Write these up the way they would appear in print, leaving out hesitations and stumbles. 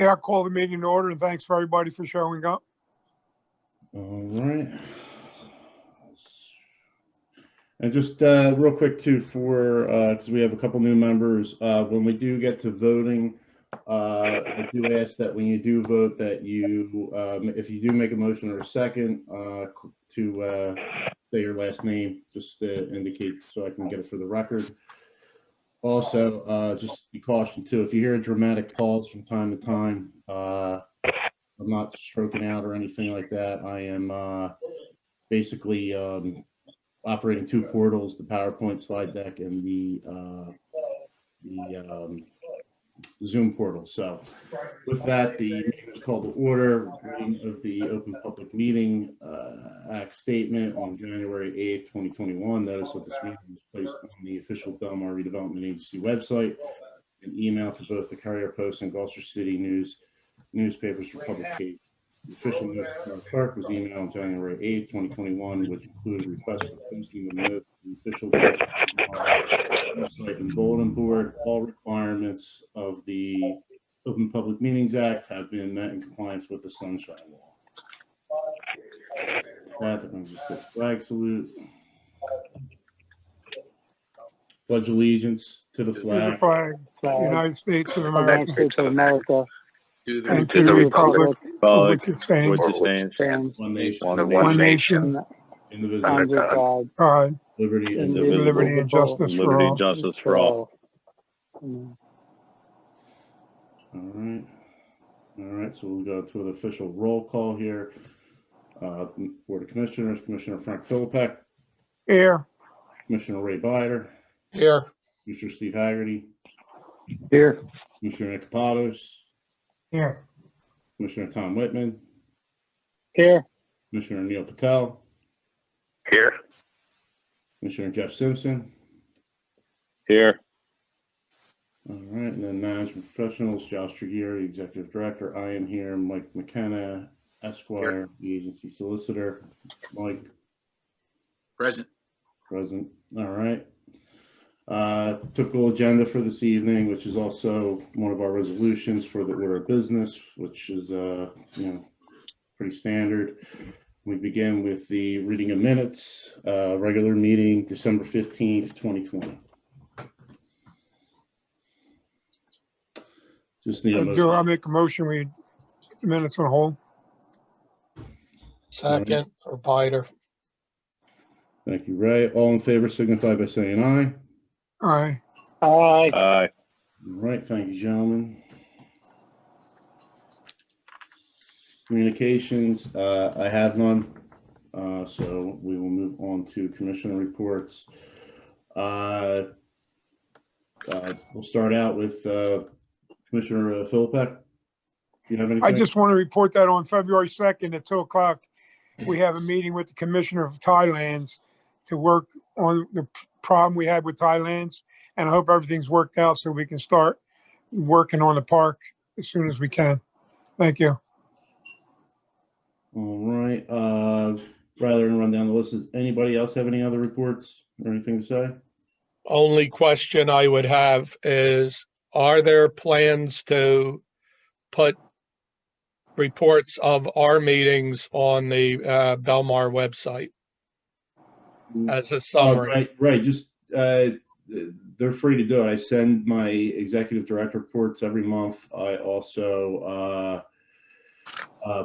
Yeah, I'll call the meeting in order, and thanks for everybody for showing up. All right. And just real quick too, for because we have a couple new members, when we do get to voting, I do ask that when you do vote that you, if you do make a motion or a second, to say your last name, just to indicate so I can get it for the record. Also, just be cautioned too, if you hear a dramatic pause from time to time, I'm not stroking out or anything like that. I am basically operating two portals, the PowerPoint slide deck and the Zoom portal. So with that, the meeting is called to order. Reading of the Open Public Meeting Act statement on January 8th, 2021. Notice of this meeting was placed on the official Bellmawr Redevelopment Agency website and emailed to both the Courier Post and Gloucester City newspapers for publication. The official notice to the clerk was emailed on January 8th, 2021, which included a request for posting the note to the official website and bulletin board. All requirements of the Open Public Meetings Act have been met in compliance with the Sunshine Law. That brings us to the flag salute. Pledge allegiance to the flag. To the flag, United States of America, United States of America, and to the republic for which it stands, One nation, one nation, indivisible, under God, liberty and liberty and justice for all. Justice for all. Amen. All right. So we'll go to the official roll call here. Board of Commissioners, Commissioner Frank Philippek, Here. Commissioner Ray Bider, Here. Commissioner Steve Haggerty, Here. Commissioner Nick Kapados, Here. Commissioner Tom Whitman, Here. Commissioner Neil Patel, Here. Commissioner Jeff Simpson. Here. All right, and then management professionals, Josh Tregear, the executive director. I am here. Mike McKenna, Esquire, the agency solicitor. Mike. Present. All right. Typical agenda for this evening, which is also one of our resolutions for the order of business, which is pretty standard. We begin with the reading of minutes, regular meeting, December 15th, 2020. Just need a motion. I'll make a motion. We the minutes on hold. Second for Bider. Thank you, Ray. All in favor signify by saying aye. Aye. Aye. Aye. All right, thank you, gentlemen. Communications, I have none, so we will move on to commissioner reports. We'll start out with Commissioner Philippek. Do you have anything? I just want to report that on February 2nd at 2 o'clock, we have a meeting with the Commissioner of Tidelands to work on the problem we had with Tidelands. And I hope everything's worked out so we can start working on the park as soon as we can. Thank you. All right. Rather than run down the list, does anybody else have any other reports or anything to say? Only question I would have is, are there plans to put reports of our meetings on the Bellmawr website as a summary? Right. Just they're free to do it. I send my executive director reports every month. I also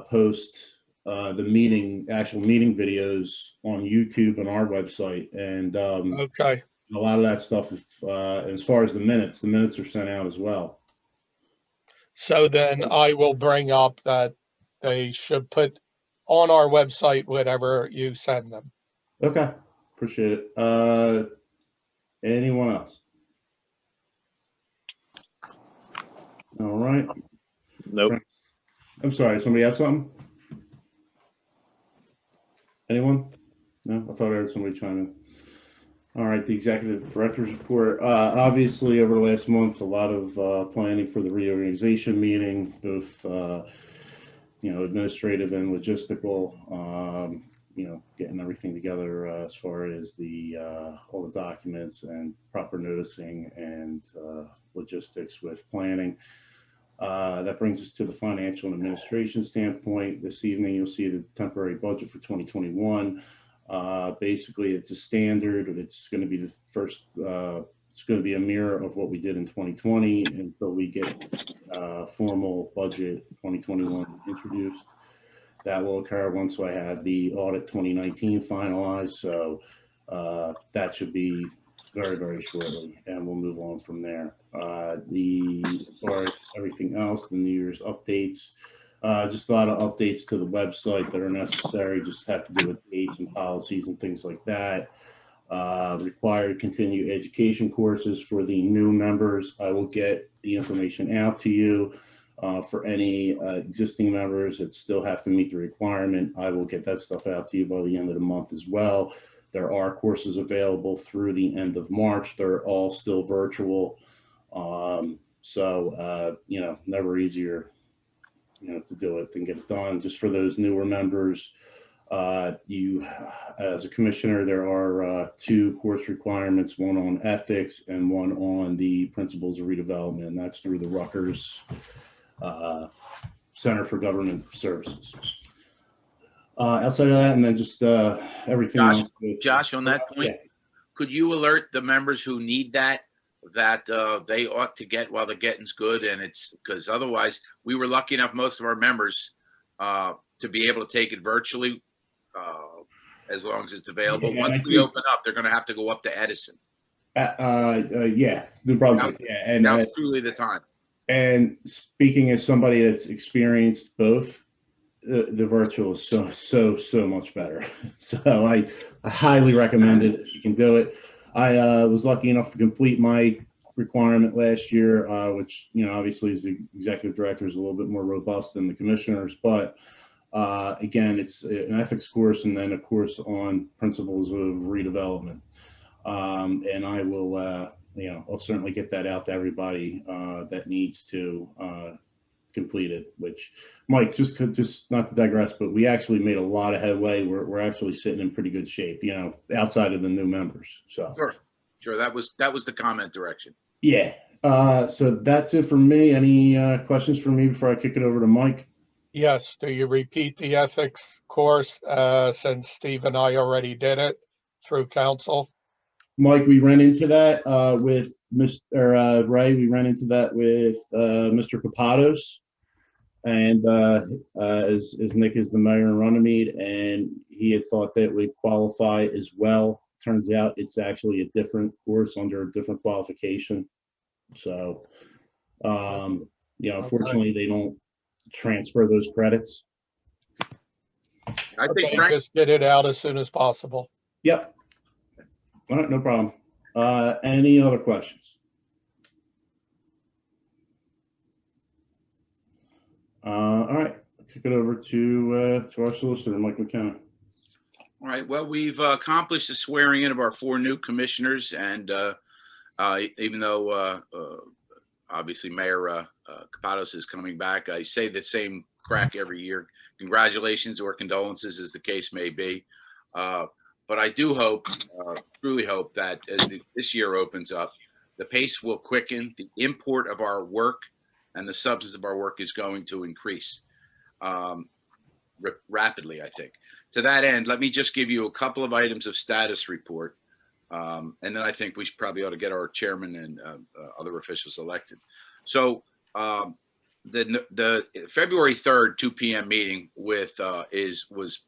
post the actual meeting videos on YouTube and our website, and Okay. a lot of that stuff. As far as the minutes are sent out as well. So then I will bring up that they should put on our website whatever you send them. Okay, appreciate it. Anyone else? All right. Nope. I'm sorry, somebody have something? Anyone? No, I thought I heard somebody chime in. All right, the executive director's report. Obviously, over the last month, a lot of planning for the reorganization meeting, both administrative and logistical. Getting everything together as far as the all the documents and proper noticing and logistics with planning. That brings us to the financial and administration standpoint. This evening, you'll see the temporary budget for 2021. Basically, it's a standard. It's going to be the first, it's going to be a mirror of what we did in 2020 until we get formal budget 2021 introduced. That will occur once I have the audit 2019 finalized. So that should be very, very shortly, and we'll move on from there. As far as everything else, the New Year's updates, just a lot of updates to the website that are necessary, just have to do with dates and policies and things like that. Required continued education courses for the new members. I will get the information out to you. For any existing members that still have to meet the requirement, I will get that stuff out to you by the end of the month as well. There are courses available through the end of March. They're all still virtual. You know, never easier, you know, to do it than get it done. Just for those newer members, you, as a commissioner, there are 2 course requirements, one on ethics and one on the principles of redevelopment, and that's through the Rutgers Center for Government Services. Outside of that, and then just everything Josh, else. Josh, on that point, Yeah. could you alert the members who need that they ought to get while the getting's good? And it's because otherwise, we were lucky enough, most of our members, to be able to take it virtually as long as it's available. Yeah, Once we open up, they're going to have to go up to Edison. Yeah, New Brunswick. Yeah, and Now's truly the time. and speaking as somebody that's experienced both, the virtual is so much better. So I highly recommend it if you can do it. I was lucky enough to complete my requirement last year, which, you know, obviously as the executive director is a little bit more robust than the commissioners, but again, it's an ethics course and then a course on principles of redevelopment. And I will, you know, I'll certainly get that out to everybody that needs to complete it, which Mike, just not to digress, but we actually made a lot of headway. We're actually sitting in pretty good shape, you know, outside of the new members. So Sure. That was the comment direction. yeah. So that's it for me. Any questions for me before I kick it over to Mike? Yes, do you repeat the ethics course since Steve and I already did it through council? Mike, we ran into that with Mr. Ray. We ran into that with Mr. Kapados, and as Nick is the mayor in Runnymede, and he had thought that would qualify as well. Turns out it's actually a different course under a different qualification. So, you know, unfortunately, they don't transfer those credits. I think Okay, Frank, just get it out as soon as possible. Yep. All right, no problem. Any other questions? All right, kick it over to our solicitor, Mike McKenna. all right. Well, we've accomplished the swearing in of our 4 new commissioners, and even though obviously Mayor Kapados is coming back, I say the same crack every year. Congratulations or condolences, as the case may be. But I do hope, truly hope that as this year opens up, the pace will quicken, the import of our work and the substance of our work is going to increase rapidly, I think. To that end, let me just give you a couple of items of status report. And then I think we probably ought to get our chairman and other officials elected. So the February 3rd, 2 p.m. meeting was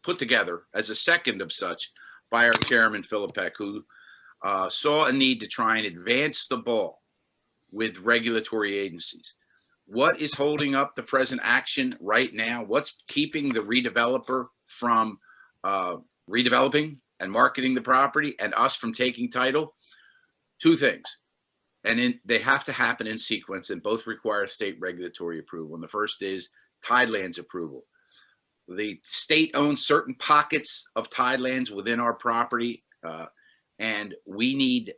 put together as a second of such by our chairman, Philip Peck, who saw a need to try and advance the ball with regulatory agencies. What is holding up the present action right now? What's keeping the redeveloper from redeveloping and marketing the property and us from taking title? 2 things. And they have to happen in sequence, and both require state regulatory approval. And the first is Tidelands approval. The state owns certain pockets of Tidelands within our property, and we need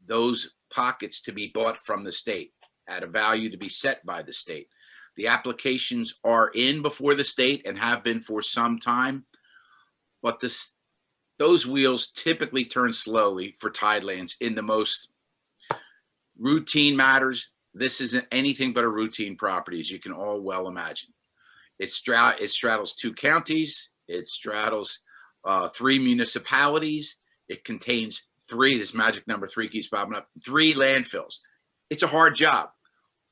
those pockets to be bought from the state at a value to be set by the state. The applications are in before the state and have been for some time, but those wheels typically turn slowly for Tidelands in the most routine matters, this isn't anything but a routine property, as you can all well imagine. It straddles 2 counties. It straddles 3 municipalities. It contains 3, this magic number 3 keeps popping up, 3 landfills. It's a hard job,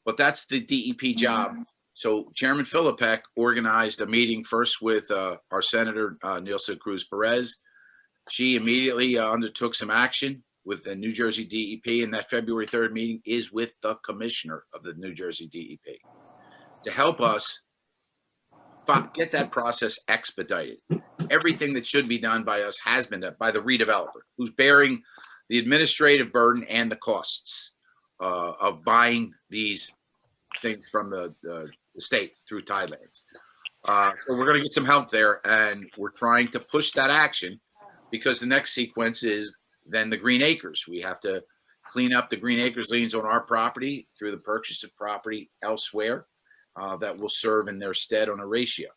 but that's the DEP job. So Chairman Philippek organized a meeting first with our Senator Nielsa Cruz Perez. She immediately undertook some action with the New Jersey DEP, and that February 3rd meeting is with the commissioner of the New Jersey DEP to help us get that process expedited. Everything that should be done by us has been done by the redeveloper, who's bearing the administrative burden and the costs of buying these things from the state through Tidelands. So we're going to get some help there, and we're trying to push that action because the next sequence is then the Green Acres. We have to clean up the Green Acres liens on our property through the purchase of property elsewhere that will serve in their stead on a ratio.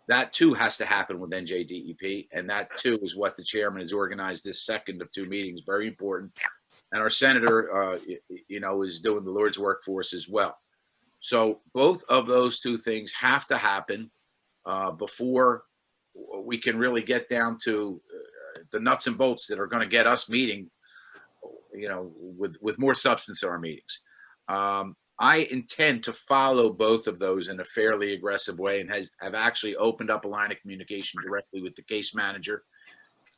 That too has to happen with NJDEP, and that too is what the chairman has organized this second of 2 meetings. Very important, and our senator, is doing the Lord's work for us as well. So both of those 2 things have to happen before we can really get down to the nuts and bolts that are going to get us meeting, with more substance in our meetings. I intend to follow both of those in a fairly aggressive way, and have actually opened up a line of communication directly with the case manager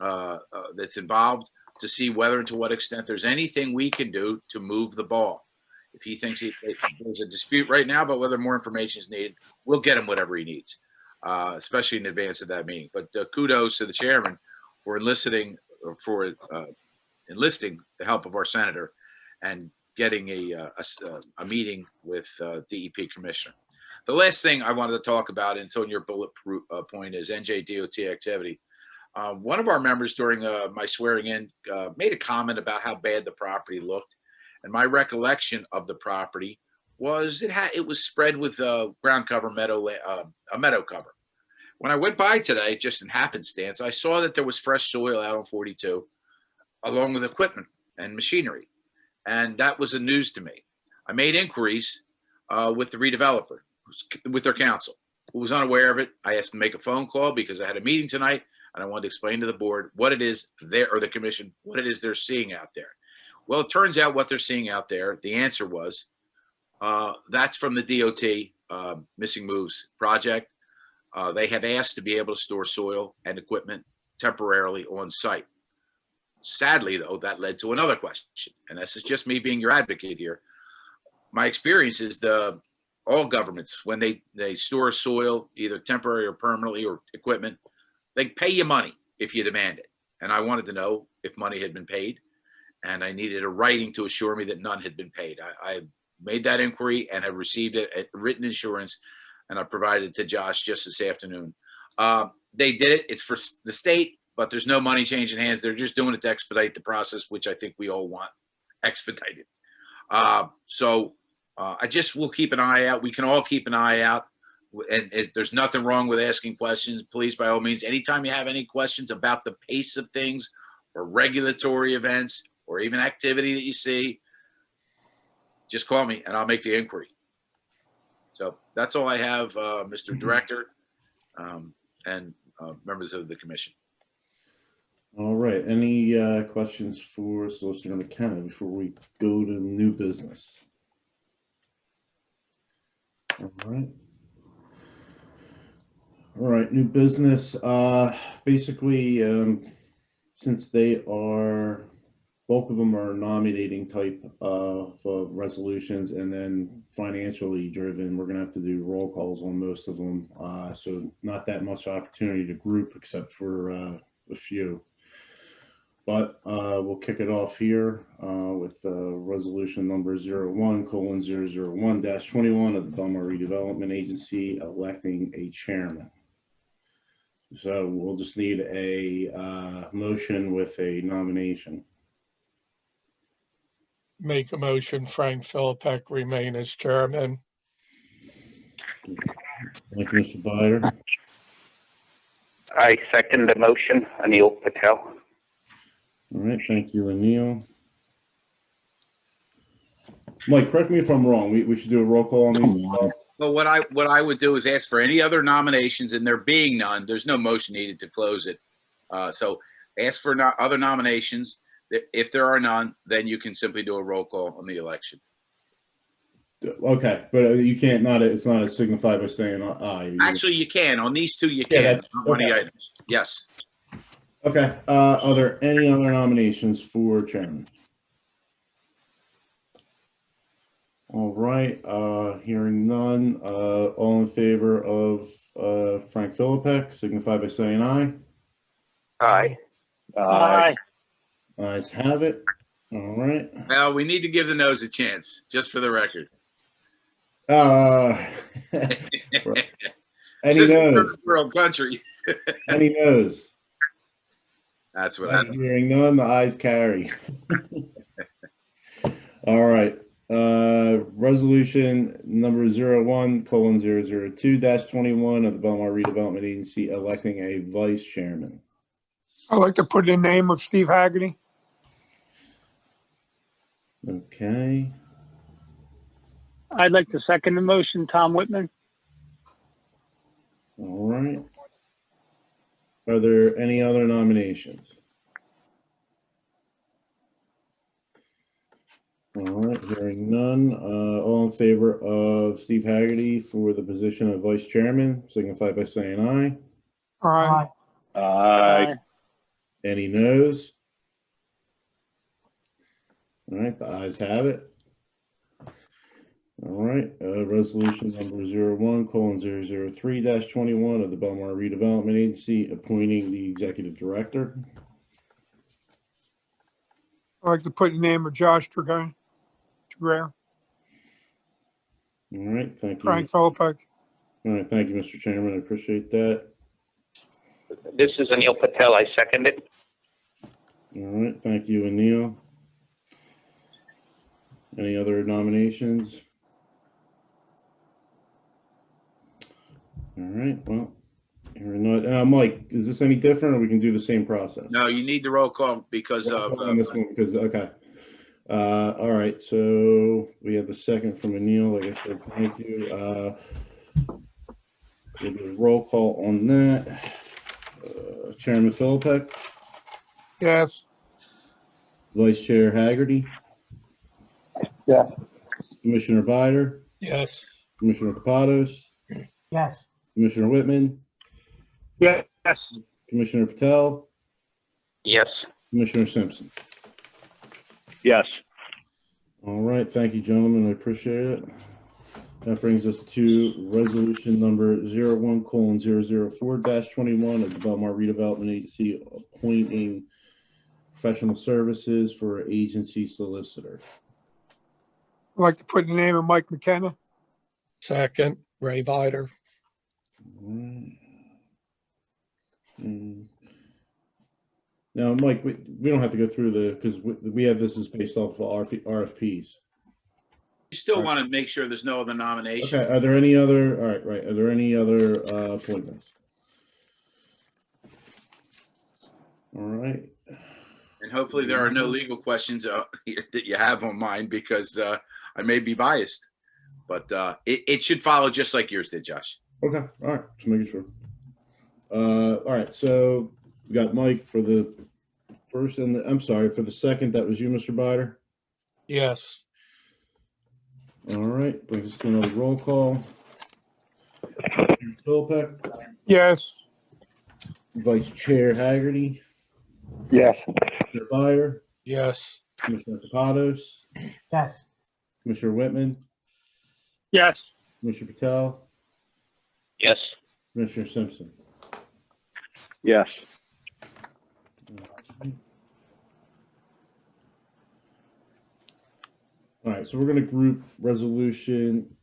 that's involved to see whether and to what extent there's anything we can do to move the ball. If he thinks there's a dispute right now about whether more information is needed, we'll get him whatever he needs, especially in advance of that meeting. But kudos to the chairman for enlisting the help of our senator and getting a meeting with DEP commissioner. The last thing I wanted to talk about, and so in your bullet point, is NJDOT activity. One of our members during my swearing in made a comment about how bad the property looked. And my recollection of the property was it was spread with ground cover, a meadow cover. When I went by today, just in happenstance, I saw that there was fresh soil out on 42, along with equipment and machinery. And that was a news to me. I made inquiries with the redeveloper, with their counsel, who was unaware of it. I asked them to make a phone call because I had a meeting tonight, and I wanted to explain to the board what it is or the commission, what it is they're seeing out there. Well, it turns out what they're seeing out there, the answer was, that's from the DOT Missing Moves project. They have asked to be able to store soil and equipment temporarily on site. Sadly, though, that led to another question, and this is just me being your advocate here. My experience is all governments, when they store soil, either temporary or permanently, or equipment, they pay you money if you demand it. And I wanted to know if money had been paid, and I needed a writing to assure me that none had been paid. I made that inquiry and have received it at written insurance, and I provided it to Josh just this afternoon. They did it. It's for the state, but there's no money changing hands. They're just doing it to expedite the process, which I think we all want expedited. So I just will keep an eye out. We can all keep an eye out. And there's nothing wrong with asking questions. Please, by all means, anytime you have any questions about the pace of things or regulatory events or even activity that you see, just call me and I'll make the inquiry. So that's all I have, Mr. Director, and members of the commission. All right. Any questions for Solicitor McKenna before we go to new business? All right. All right, new business. Basically, since bulk of them are nominating type of resolutions and then financially driven, we're going to have to do roll calls on most of them. So not that much opportunity to group except for a few. But we'll kick it off here with resolution number 01:001-21 of the Bellmawr Redevelopment Agency electing a chairman. So we'll just need a motion with a nomination. Make a motion, Frank Philippek remain as chairman. Thank you, Mr. Bider. I second the motion, Anil Patel. All right, thank you, Anil. Mike, correct me if I'm wrong. We should do a roll call on these as well. Well, what I would do is ask for any other nominations, and there being none, there's no motion needed to close it. So ask for other nominations. If there are none, then you can simply do a roll call on the election. Okay, but you can't, it's not a signify by saying aye. Actually, you can. On these two, you Yeah, can. that's- On the okay. items. Yes. Okay, are there any other nominations for chairman? All right, hearing none, all in favor of Frank Philippek, signify by saying aye. Aye. Aye. Ayes have it. All right. Well, we need to give the no's a chance, just for the record. Any This is a no's? third world country. Any no's? That's what I. Hearing none, the ayes carry. All right. Resolution number 01:002-21 of the Bellmawr Redevelopment Agency electing a vice chairman. I'd like to put in the name of Steve Haggerty. Okay. I'd like to second the motion, Tom Whitman. All right. Are there any other nominations? All right, hearing none. All in favor of Steve Haggerty for the position of vice chairman, signify by saying aye. Aye. Aye. Any no's? All right, the ayes have it. All right, resolution number 01:003-21 of the Bellmawr Redevelopment Agency appointing the executive director. I'd like to put in the name of Josh Tregear. All right, thank you. Frank Philippek. All right, thank you, Mr. Chairman. I appreciate that. This is Anil Patel. I second it. All right, thank you, Anil. Any other nominations? All right, well, hearing none. Mike, is this any different, or we can do the same process? No, you need the roll call because of. On this one, because, okay. All right, so we have the second from Anil. Like I said, thank you. We'll do a roll call on that. Chairman Philippek, Yes. Vice Chair Haggerty, Yes. Commissioner Bider, Yes. Commissioner Kapados, Yes. Commissioner Whitman, Yes. Commissioner Patel, Yes. Commissioner Simpson. Yes. All right, thank you, gentlemen. I appreciate it. That brings us to resolution number 01:004-21 of the Bellmawr Redevelopment Agency appointing professional services for agency solicitor. I'd like to put in the name of Mike McKenna. Second, Ray Bider. All right. Now, Mike, we don't have to go through because we have this is based off of RFPs. You still want to make sure there's no other nominations. Okay, are there any other, all right, are there any other appointments? All right. And hopefully there are no legal questions that you have on mine because I may be biased. But it should follow just like yours did, Josh. Okay, all right, just making sure. All right, so we got Mike for the first and I'm sorry, for the second, that was you, Mr. Bider? Yes. All right, brings us to another roll call. Philippek, Yes. Vice Chair Haggerty, Yes. Commissioner Bider, Yes. Commissioner Kapados, Yes. Commissioner Whitman, Yes. Commissioner Patel, Yes. Commissioner Simpson. Yes. All right, so we're going to group resolution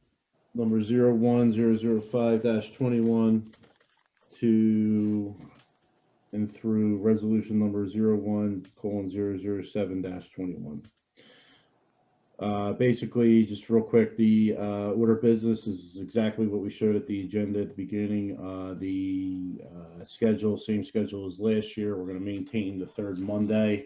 number 01:005-21 to and through resolution number 01:007-21. Basically, just real quick, the order of business is exactly what we showed at the agenda at the beginning. The schedule, same schedule as last year. We're going to maintain the third Monday.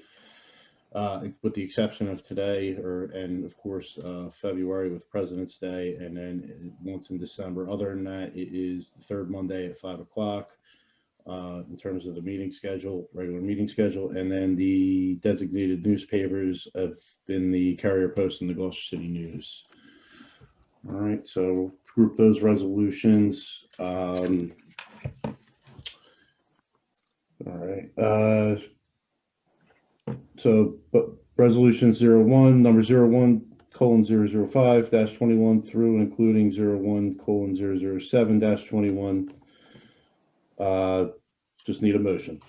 with the exception of today, and of course February with President's Day, and then once in December. Other than that, it is the third Monday at 5 o'clock in terms of the meeting schedule, regular meeting schedule, and then the designated newspapers have been the Carrier Post and the Gloucester City News. All right, so group those resolutions. All right. So, but resolution 01:01:005-21 through and including 01:007-21. Just need a motion.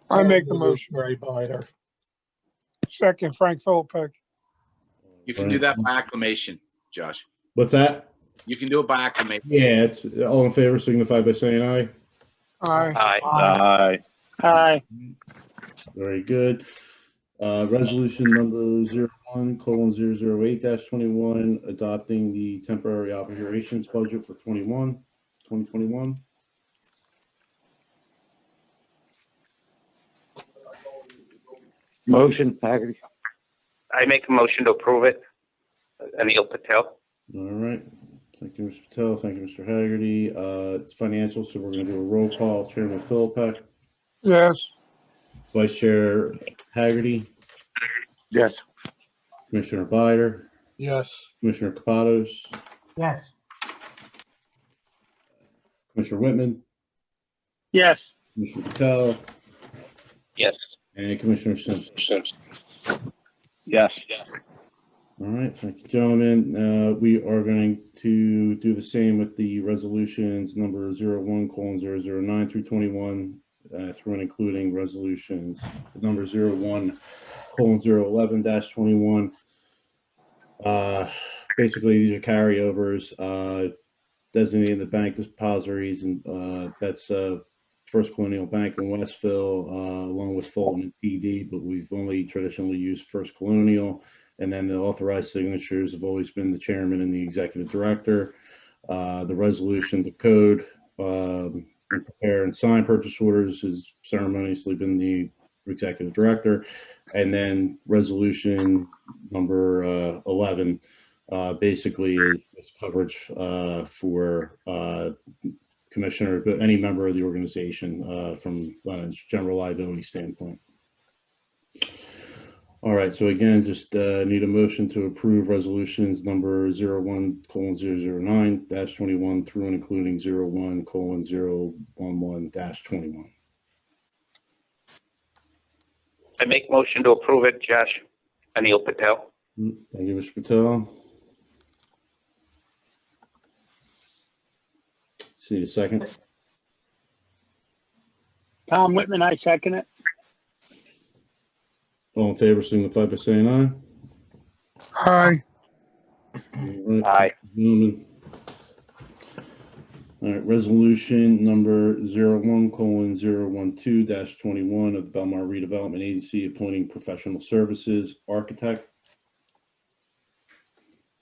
I make the motion. Ray Bider. Second, Frank Philippek. You can do that by acclamation, Josh. What's that? You can do it by acclamation. Yeah, it's all in favor, signify by saying aye. Aye. Aye. Aye. Aye. Very good. Resolution number 01:008-21, adopting the temporary operations budget for 2021. Motion, Haggerty. I make a motion to approve it. Anil Patel. All right. Thank you, Mr. Patel. Thank you, Mr. Haggerty. It's financial, so we're going to do a roll call. Chairman Philippek, Yes. Vice Chair Haggerty, Yes. Commissioner Bider, Yes. Commissioner Kapados, Yes. Commissioner Whitman, Yes. Commissioner Patel, Yes. and Commissioner Simpson. Yes. All right, thank you, gentlemen. We are going to do the same with the resolutions number 01:009 through 21, through and including resolutions number 01:011-21. Basically, these are carryovers, designating the bank depositories, and that's First Colonial Bank in Westville, along with Fulton and TD, but we've only traditionally used First Colonial. And then the authorized signatures have always been the chairman and the executive director. The resolution, the code, prepare and sign purchase orders has ceremoniously been the executive director. And then resolution number 11 basically is coverage for commissioner, but any member of the organization from a general liability standpoint. All right, so again, just need a motion to approve resolutions number 01:009-21 through and including 01:011-21. I make motion to approve it, Josh. Anil Patel. Thank you, Mr. Patel. See a second. Tom Whitman, I second it. All in favor, signify by saying aye. Aye. All right, Aye. gentlemen. All right, resolution number 01:012-21 of the Bellmawr Redevelopment Agency appointing professional services architect.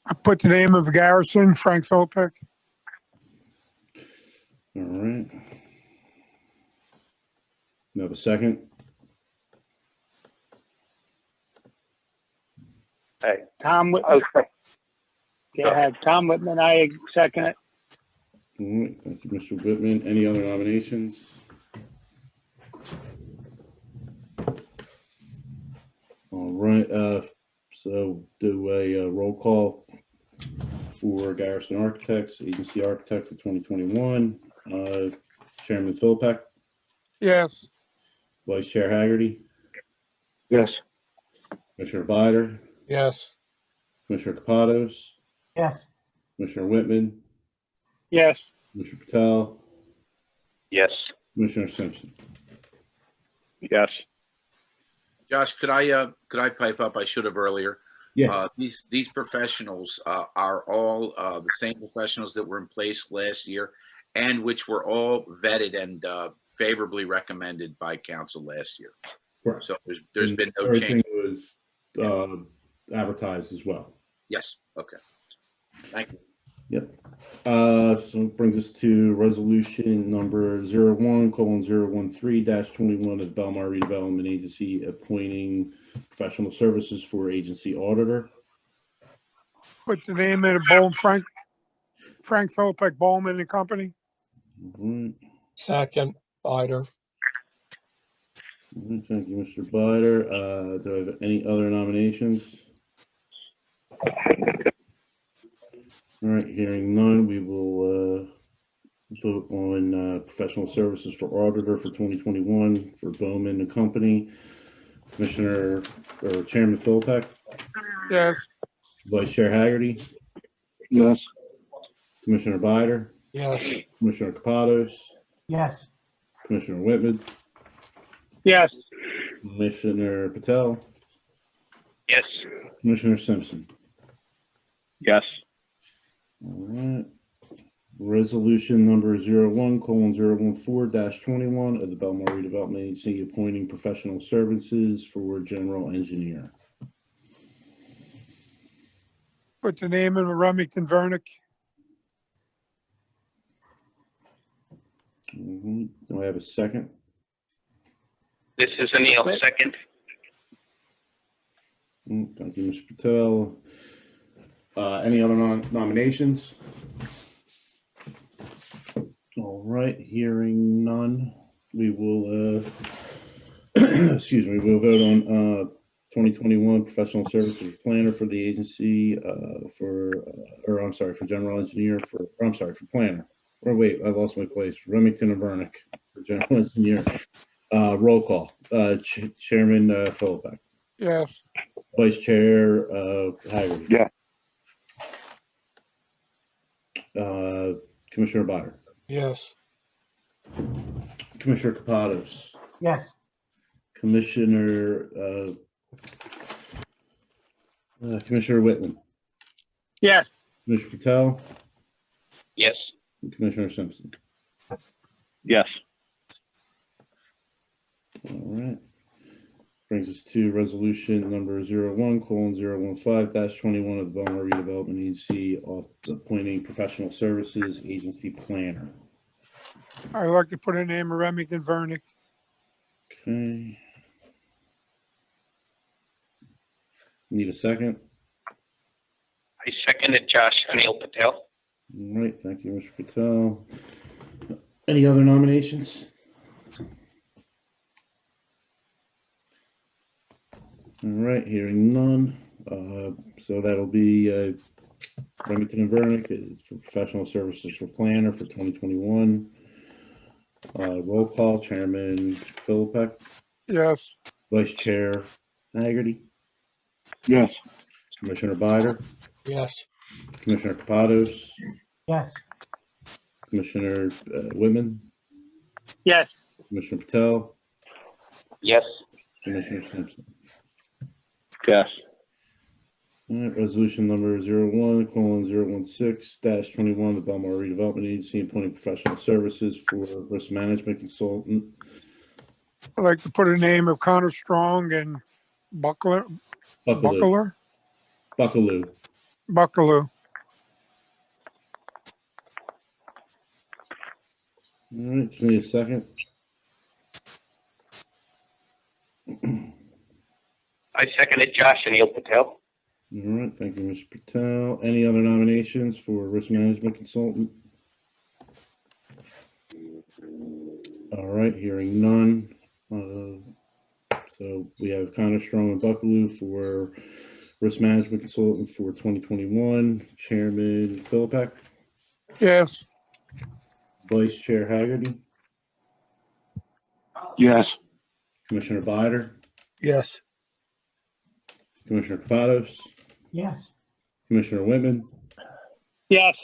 I put the name of Garrison, Frank Philippek. All right. You have a second? Aye. Tom Whitman. Okay. Go ahead. Tom Whitman, I second it. All right, thank you, Mr. Whitman. Any other nominations? All right, so do a roll call for Garrison Architects, Agency Architect for 2021. Chairman Philippek, Yes. Vice Chair Haggerty, Yes. Commissioner Bider, Yes. Commissioner Kapados, Yes. Commissioner Whitman, Yes. Mr. Patel, Yes. Commissioner Simpson. Yes. Josh, could I pipe up? I should have earlier. Yeah. These professionals are all the same professionals that were in place last year, and which were all vetted and favorably recommended by council last year. Correct. So there's been no Everything change. was advertised as well. Yes. Okay. Thank you. Yep. So it brings us to resolution number 01:013-21 of Bellmawr Redevelopment Agency appointing professional services for agency auditor. Put the name in it, Bowman, Frank Philippek Bowman and Company. All right. Second, Bider. All right, thank you, Mr. Bider. Do I have any other nominations? All right, hearing none, we will vote on professional services for auditor for 2021 for Bowman and Company. Commissioner or Chairman Philippek, Yes. Vice Chair Haggerty, Yes. Commissioner Bider, Yes. Commissioner Capados, Yes. Commissioner Whitman, Yes. Commissioner Patel, Yes. Commissioner Simpson. Yes. All right. Resolution number 01:014-21 of the Bellmawr Redevelopment Agency appointing professional services for general engineer. Put the name in Remington Vernick. Do I have a second? This is Anil, second. Thank you, Mr. Patel. Any other nominations? All right, hearing none, we will, excuse me, we'll vote on 2021 professional services planner for the agency for general engineer for planner. Or wait, I lost my place. Remington and Vernick for general engineer. Roll call. Chairman Philippek. Yes. Vice Chair Haggerty. Yeah. Commissioner Bider. Yes. Commissioner Capados. Yes. Commissioner Whitman. Yes. Commissioner Patel. Yes. And Commissioner Simpson. Yes. All right. Brings us to resolution number 01:015-21 of the Bellmawr Redevelopment Agency appointing professional services agency planner. I'd like to put a name of Remington Vernick. Okay. Need a second? I seconded Josh Anil Patel. All right, thank you, Mr. Patel. Any other nominations? All right, hearing none. So that'll be Remington and Vernick is for professional services for planner for 2021. Roll call, Chairman Philippek, Yes. Vice Chair Haggerty, Yes. Commissioner Bider, Yes. Commissioner Capados, Yes. Commissioner Whitman, Yes. Commissioner Patel, Yes. Commissioner Simpson. Yes. All right, resolution number 01:016-21, the Bellmawr Redevelopment Agency appointing professional services for risk management consultant. I'd like to put a name of Connor Strong and Buckler. Buckaloo. Buckaloo. All right, just need a second. I seconded Josh Anil Patel. All right, thank you, Mr. Patel. Any other nominations for risk management consultant? All right, hearing none. So we have Connor Strong and Buckaloo for risk management consultant for 2021. Chairman Philippek, Yes. Vice Chair Haggerty, Yes. Commissioner Bider, Yes. Commissioner Capados, Yes. Commissioner Whitman, Yes.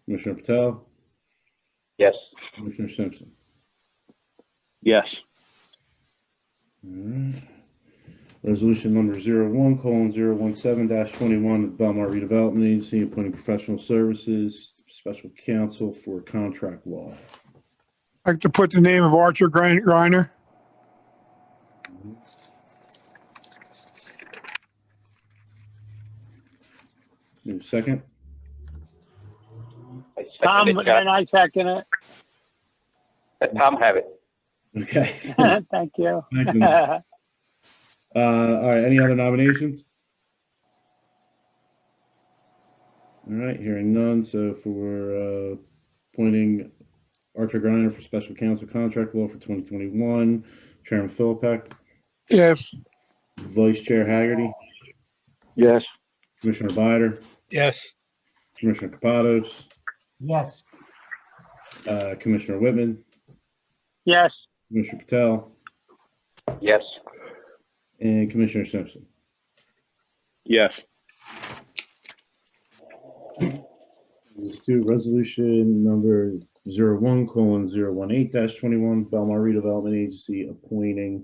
Commissioner Patel, Yes. Commissioner Simpson. Yes. All right. Resolution number 01:017-21 of the Bellmawr Redevelopment Agency appointing professional services, special counsel for contract law. I'd like to put the name of Archer Griner. Need a second? Tom, Seconded, Josh. and I second it. Let Tom have it. Okay. Thank you. Excellent. All right, any other nominations? All right, hearing none, so for appointing Archer Griner for Special Counsel Contract Law for 2021, Chairman Philippek, Yes. Vice Chair Haggerty, Yes. Commissioner Bider, Yes. Commissioner Kapados, Yes. Commissioner Whitman, Yes, Commissioner Patel, Yes. and Commissioner Simpson. Yes. Let's do resolution number 01:018-21, Bellmawr Redevelopment Agency appointing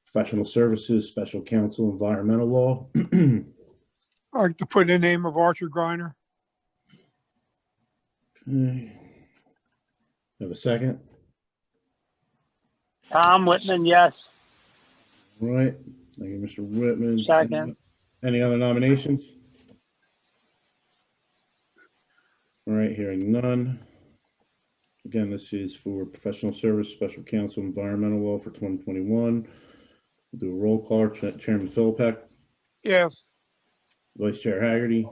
professional services, special counsel, environmental law. I'd like to put in the name of Archer Griner. Okay. Have a second? Tom Whitman, yes. All right. Thank you, Mr. Whitman. Second. Any other nominations? All right, hearing none. Again, this is for professional service, special counsel, environmental law for 2021. We'll do a roll call. Chairman Philippek, Yes. Vice Chair Haggerty,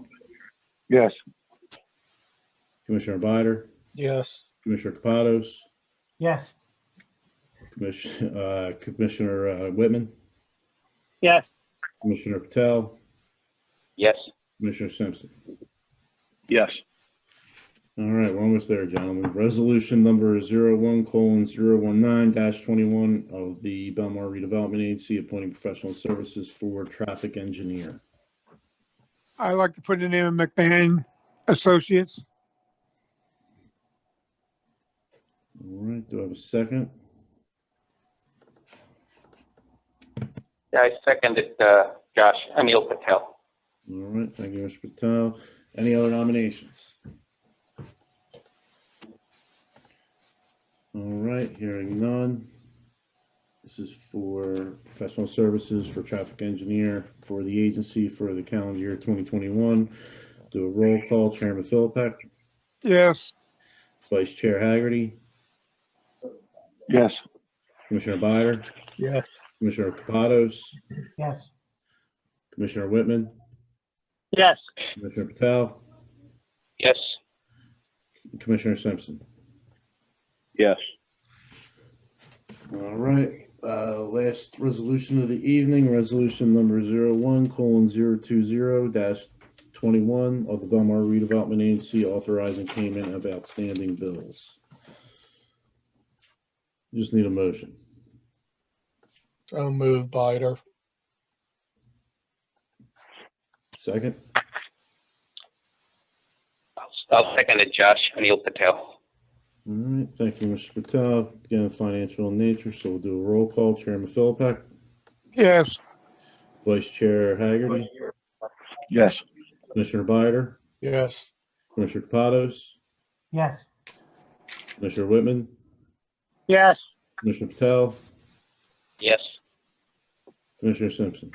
Yes. Commissioner Bider, Yes. Commissioner Kapados, Yes. Commissioner Whitman, Yes, Commissioner Patel, Yes. Commissioner Simpson. Yes. All right, we're almost there, gentlemen. Resolution number 01:019-21 of the Bellmawr Redevelopment Agency appointing professional services for traffic engineer. I'd like to put in the name of McMahon Associates. All right, do I have a second? Yeah, I seconded, Josh, Anil Patel. All right, thank you, Mr. Patel. Any other nominations? All right, hearing none. This is for professional services for traffic engineer for the agency for the calendar year 2021. Do a roll call. Chairman Philippek, Yes. Vice Chair Haggerty, Yes. Commissioner Bider, Yes. Commissioner Kapados, Yes. Commissioner Whitman, yes, Commissioner Patel, Yes. Commissioner Simpson. Yes. All right, last resolution of the evening, resolution number 01:020-21 of the Bellmawr Redevelopment Agency authorizing payment of outstanding bills. Just need a motion. So moved, Bider. Second? I'll second it, Josh, Anil Patel. All right, thank you, Mr. Patel. Again, financial in nature, so we'll do a roll call. Chairman Philippek, Yes. Vice Chair Haggerty, Yes. Commissioner Bider, Yes. Commissioner Kapados, Yes. Commissioner Whitman, yes, Commissioner Patel, Yes. Commissioner Simpson.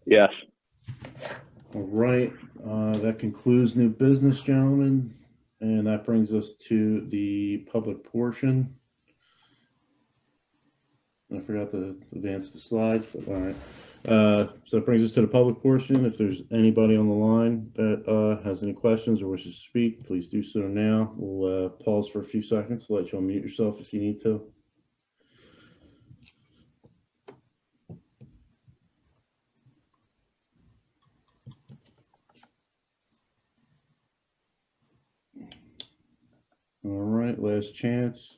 Yes. All right, that concludes new business, gentlemen, and that brings us to the public portion. I forgot to advance the slides, but all right. So it brings us to the public portion. If there's anybody on the line that has any questions or wishes to speak, please do so now. We'll pause for a few seconds to let you unmute yourself if you need to. All right, last chance.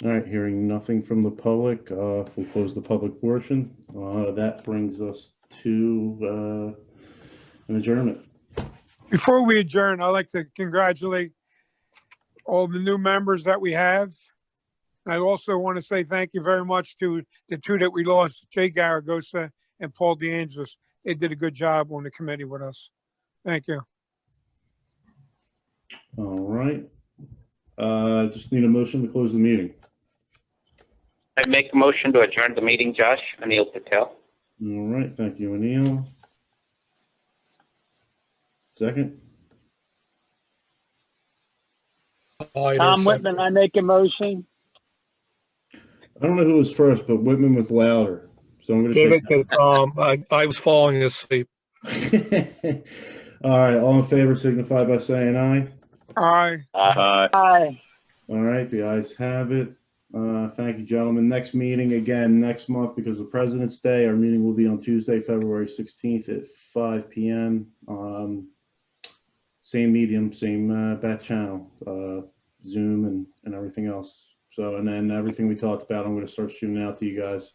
All right, hearing nothing from the public, we'll close the public portion. That brings us to an adjournment. Before we adjourn, I'd like to congratulate all the new members that we have. I also want to say thank you very much to the two that we lost, Jay Garagosa and Paul DeAngelis. They did a good job on the committee with us. Thank you. All right. Just need a motion to close the meeting. I make a motion to adjourn the meeting, Josh, Anil Patel. All right, thank you, Anil. Second? Snyder, Tom second. Whitman, I make a motion. I don't know who was first, but Whitman was louder. So I'm going Give to it to Tom. I was falling asleep. take. All right. All in favor signify by saying aye. Aye. Aye. All right. The ayes have it. Thank you, gentlemen. Next meeting again next month because of President's Day. Our meeting will be on Tuesday, February 16th at 5 p.m. Same medium, same bat channel, Zoom and everything else. So, and then everything we talked about, I'm going to start shooting out to you guys.